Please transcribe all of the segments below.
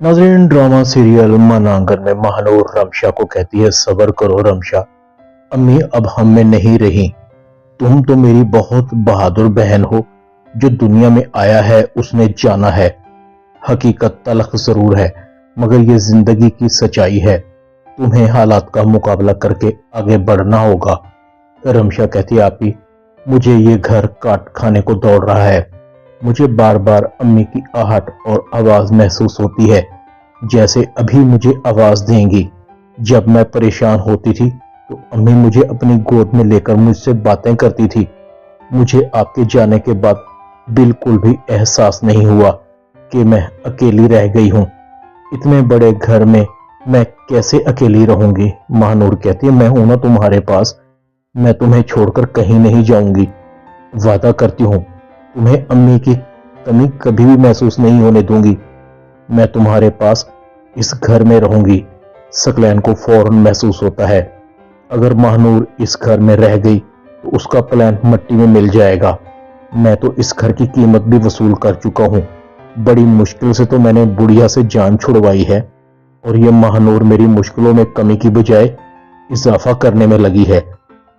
नाज़रीन, drama serial मनांगन में महानूर रमशा को कहती है, सब्र करो रमशा, अम्मी अब हम में नहीं रही। तुम तो मेरी बहुत बहादुर बहन हो। जो दुनिया में आया है उसने जाना है। हकीकत तलख जरूर है मगर ये जिंदगी की सच्चाई है। तुम्हें हालात का मुकाबला करके आगे बढ़ना होगा। रमशा कहती है, आपी मुझे ये घर काट खाने को दौड़ रहा है। मुझे बार बार अम्मी की आहट और आवाज महसूस होती है, जैसे अभी मुझे आवाज देंगी। जब मैं परेशान होती थी तो अम्मी मुझे अपनी गोद में लेकर मुझसे बातें करती थी। मुझे आपके जाने के बाद बिल्कुल भी एहसास नहीं हुआ कि मैं अकेली रह गई हूँ। इतने बड़े घर में मैं कैसे अकेली रहूंगी। महानूर कहती है, मैं हूं ना तुम्हारे पास, मैं तुम्हें छोड़कर कहीं नहीं जाऊंगी। वादा करती हूँ तुम्हें अम्मी की कमी कभी भी महसूस नहीं होने दूंगी। मैं तुम्हारे पास इस घर में रहूंगी। सकलैन को फौरन महसूस होता है, अगर महानूर इस घर में रह गई तो उसका प्लान मिट्टी में मिल जाएगा। मैं तो इस घर की कीमत भी वसूल कर चुका हूँ। बड़ी मुश्किल से तो मैंने बुढ़िया से जान छुड़वाई है और ये महानूर मेरी मुश्किलों में कमी की बजाय इजाफा करने में लगी है।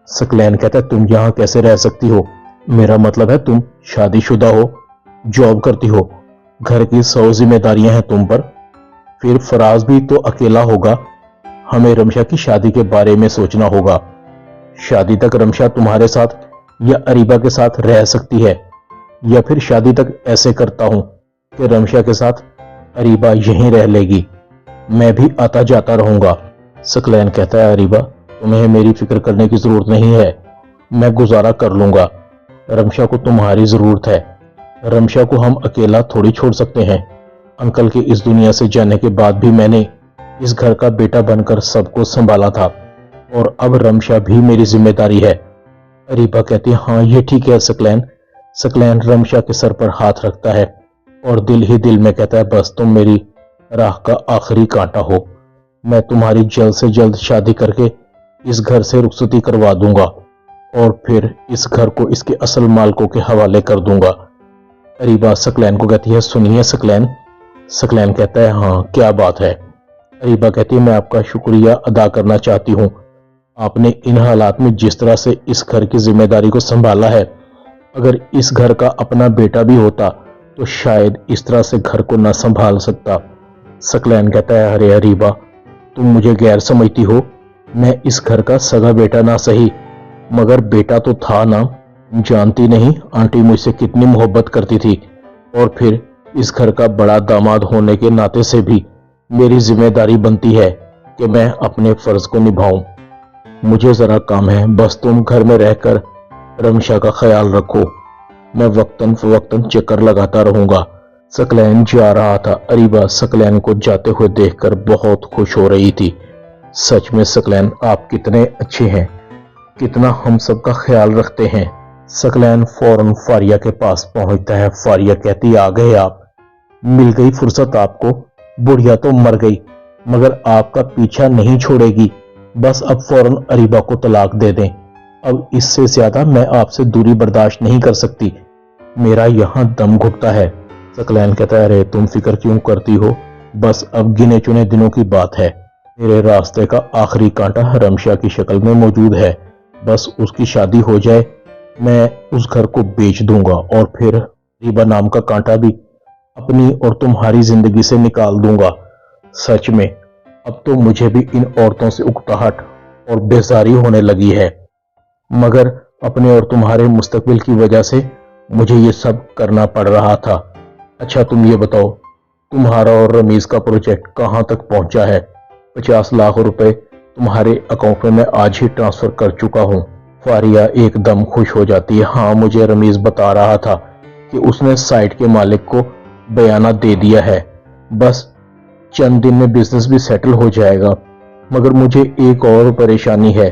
सकलैन कहता है, तुम यहाँ कैसे रह सकती हो? मेरा मतलब है तुम शादीशुदा हो, जॉब करती हो, घर की 100 जिम्मेदारियां हैं तुम पर। फिर फराज भी तो अकेला होगा। हमें रमशा की शादी के बारे में सोचना होगा। शादी तक रमशा तुम्हारे साथ या अरीबा के साथ रह सकती है, या फिर शादी तक ऐसे करता हूं कि रमशा के साथ अरीबा यहीं रह लेगी। मैं भी आता जाता रहूंगा। सकलैन कहता है, अरीबा तुम्हें मेरी फिक्र करने की जरूरत नहीं है, मैं गुजारा कर लूंगा। रमशा को तुम्हारी जरूरत है। रमशा को हम अकेला थोड़ी छोड़ सकते हैं। अंकल के इस दुनिया से जाने के बाद भी मैंने इस घर का बेटा बनकर सबको संभाला था और अब रमशा भी मेरी जिम्मेदारी है। अरीबा कहती है, हाँ ये ठीक है सकलैन। सकलैन रमशा के सर पर हाथ रखता है और दिल ही दिल में कहता है, बस तुम मेरी राह का आखिरी कांटा हो। मैं तुम्हारी जल्द से जल्द शादी करके इस घर से रुखसती करवा दूंगा और फिर इस घर को इसके असल मालिकों के हवाले कर दूंगा। अरीबा सकलैन को कहती है, सुनिए सकलैन। सकलैन कहता है, हाँ क्या बात है? अरीबा कहती है, मैं आपका शुक्रिया अदा करना चाहती हूँ। आपने इन हालात में जिस तरह से इस घर की जिम्मेदारी को संभाला है, अगर इस घर का अपना बेटा भी होता तो शायद इस तरह से घर को न संभाल सकता। सकलैन कहता है, अरे अरीबा तुम मुझे गैर समझती हो। मैं इस घर का सगा बेटा ना सही मगर बेटा तो था ना। जानती नहीं आंटी मुझसे कितनी मोहब्बत करती थी, और फिर इस घर का बड़ा दामाद होने के नाते से भी मेरी जिम्मेदारी बनती है कि मैं अपने फर्ज को निभाऊं। मुझे जरा काम है, बस तुम घर में रहकर रमशा का ख्याल रखो। मैं वक्तन फवक्तन चक्कर लगाता रहूंगा। सकलैन जा रहा था। अरीबा सकलैन को जाते हुए देखकर बहुत खुश हो रही थी। सच में सकलैन आप कितने अच्छे हैं, कितना हम सबका ख्याल रखते हैं। सकलैन फौरन फारिया के पास पहुंचता है। फारिया कहती, आ गए आप, मिल गई फुर्सत आपको। बुढ़िया तो मर गई मगर आपका पीछा नहीं छोड़ेगी। बस अब फौरन अरीबा को तलाक दे दें। अब इससे ज्यादा मैं आपसे दूरी बर्दाश्त नहीं कर सकती। मेरा यहाँ दम घुटता है। सकलैन कहता है, अरे तुम फिक्र क्यों करती हो, बस अब गिने चुने दिनों की बात है। मेरे रास्ते का आखिरी कांटा रमशा की शक्ल में मौजूद है। बस उसकी शादी हो जाए, मैं उस घर को बेच दूंगा और फिर अरीबा नाम का कांटा भी अपनी और तुम्हारी जिंदगी से निकाल दूंगा। सच में अब तो मुझे भी इन औरतों से उकताहट और बेजारी होने लगी है, मगर अपने और तुम्हारे मुस्तकबिल की वजह से मुझे ये सब करना पड़ रहा था। अच्छा तुम ये बताओ, तुम्हारा और रमीज का प्रोजेक्ट कहाँ तक पहुंचा है? 50 लाख रुपए तुम्हारे अकाउंट में मैं आज ही ट्रांसफर कर चुका हूँ। फारिया एकदम खुश हो जाती है। हाँ मुझे रमीज बता रहा था कि उसने साइट के मालिक को बयाना दे दिया है, बस चंद दिन में बिजनेस भी सेटल हो जाएगा। मगर मुझे एक और परेशानी है,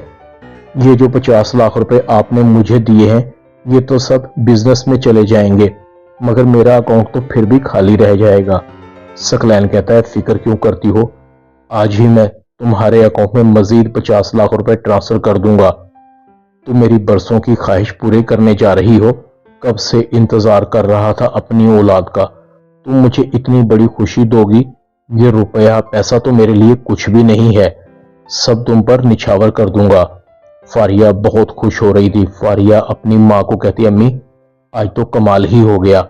ये जो 50 लाख रुपए आपने मुझे दिए हैं ये तो सब बिजनेस में चले जाएंगे, मगर मेरा अकाउंट तो फिर भी खाली रह जाएगा। सकलैन कहता है, फिक्र क्यों करती हो, आज ही मैं तुम्हारे अकाउंट में मजीद 50 लाख रुपए ट्रांसफर कर दूंगा। तुम मेरी बरसों की ख्वाहिश पूरी करने जा रही हो, कब से इंतजार कर रहा था अपनी औलाद का। तुम मुझे इतनी बड़ी खुशी दोगी ये रुपया पैसा तो मेरे लिए कुछ भी नहीं है, सब तुम पर निछावर कर दूंगा। फारिया बहुत खुश हो रही थी। फारिया अपनी माँ को कहती, अम्मी आज तो कमाल ही हो गया,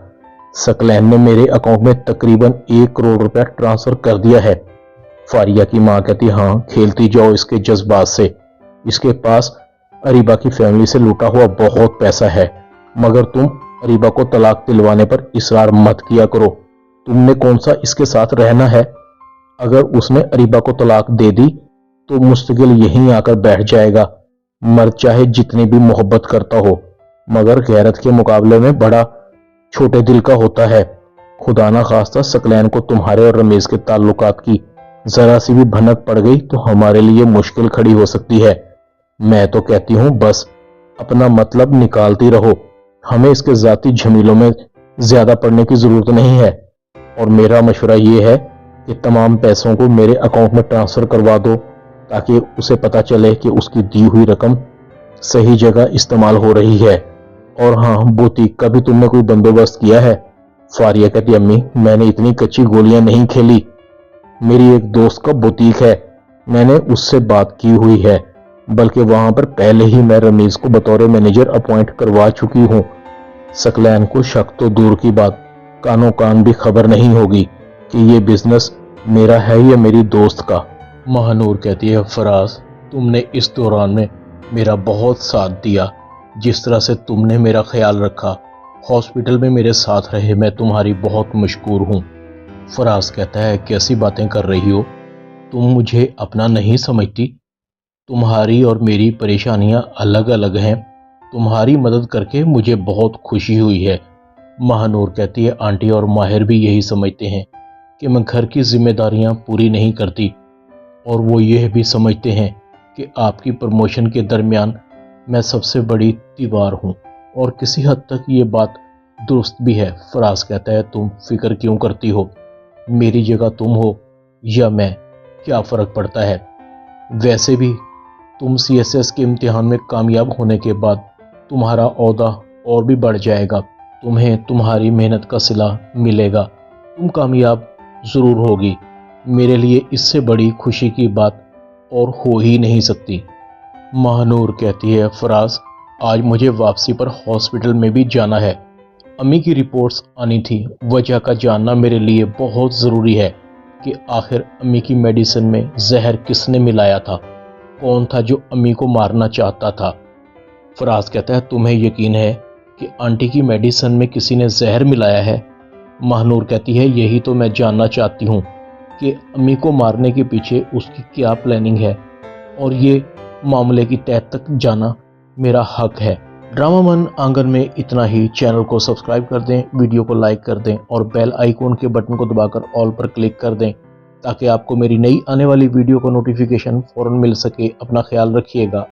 सकलैन ने मेरे अकाउंट में तकरीबन 1 करोड़ रुपया ट्रांसफर कर दिया है। फारिया की माँ कहती, हाँ खेलती जाओ इसके जज्बात से, इसके पास अरीबा की फैमिली से लूटा हुआ बहुत पैसा है, मगर तुम अरीबा को तलाक दिलवाने पर इसरार मत किया करो। तुमने कौन सा इसके साथ रहना है? अगर उसने अरीबा को तलाक दे दी तो मुस्तकिल यहीं आकर बैठ जाएगा। मर्द चाहे जितनी भी मोहब्बत करता हो, मगर गैरत के मुकाबले में बड़ा छोटे दिल का होता है। खुदा ना खास्ता सकलैन को तुम्हारे और रमेश के ताल्लुकात की जरा सी भी भनक पड़ गई तो हमारे लिए मुश्किल खड़ी हो सकती है। मैं तो कहती हूँ बस अपना मतलब निकालती रहो, हमें इसके जाती झमेलों में ज्यादा पड़ने की जरूरत नहीं है। और मेरा मशवरा ये है कि तमाम पैसों को मेरे अकाउंट में ट्रांसफर करवा दो, ताकि उसे पता चले कि उसकी दी हुई रकम सही जगह इस्तेमाल हो रही है। और हाँ, बुटीक का भी तुमने कोई बंदोबस्त किया है? फारिया कहती, अम्मी मैंने इतनी कच्ची गोलियां नहीं खेली, मेरी एक दोस्त का बुटीक है, मैंने उससे बात की हुई है, बल्कि वहां पर पहले ही मैं रमीज को बतौर मैनेजर अपॉइंट करवा चुकी हूँ। सकलैन को शक तो दूर की बात, कानों कान भी खबर नहीं होगी कि ये बिजनेस मेरा है या मेरी दोस्त का। महानूर कहती है, फराज तुमने इस दौरान में मेरा बहुत साथ दिया, जिस तरह से तुमने मेरा ख्याल रखा, हॉस्पिटल में मेरे साथ रहे, मैं तुम्हारी बहुत मशकूर हूँ। फराज कहता है, कैसी बातें कर रही हो, तुम मुझे अपना नहीं समझती, तुम्हारी और मेरी परेशानियां अलग अलग हैं, तुम्हारी मदद करके मुझे बहुत खुशी हुई है। महानूर कहती है, आंटी और माहिर भी यही समझते हैं कि मैं घर की जिम्मेदारियां पूरी नहीं करती, और वो यह भी समझते हैं कि आपकी प्रमोशन के दरमियान मैं सबसे बड़ी दीवार हूँ, और किसी हद तक ये बात दुरुस्त भी है। फराज कहता है, तुम फिक्र क्यों करती हो, मेरी जगह तुम हो या मैं, क्या फ़र्क पड़ता है? वैसे भी तुम CSS के इम्तिहान में कामयाब होने के बाद तुम्हारा ओहदा और भी बढ़ जाएगा, तुम्हें तुम्हारी मेहनत का सिला मिलेगा, तुम कामयाब ज़रूर होगी। मेरे लिए इससे बड़ी खुशी की बात और हो ही नहीं सकती। महानूर कहती है, फराज आज मुझे वापसी पर हॉस्पिटल में भी जाना है, अम्मी की रिपोर्ट्स आनी थी, वजह का जानना मेरे लिए बहुत ज़रूरी है कि आखिर अम्मी की मेडिसिन में जहर किसने मिलाया था, कौन था जो अम्मी को मारना चाहता था। फराज कहता है, तुम्हें यकीन है कि आंटी की मेडिसिन में किसी ने जहर मिलाया है? महानूर कहती है, यही तो मैं जानना चाहती हूँ कि अम्मी को मारने के पीछे उसकी क्या प्लानिंग है, और ये मामले की तह तक जाना मेरा हक है। ड्रामा मन आंगन में इतना ही। चैनल को सब्सक्राइब कर दें, वीडियो को लाइक कर दें और बेल आइकॉन के बटन को दबाकर ऑल पर क्लिक कर दें, ताकि आपको मेरी नई आने वाली वीडियो को नोटिफिकेशन फौरन मिल सके। अपना ख्याल रखिएगा।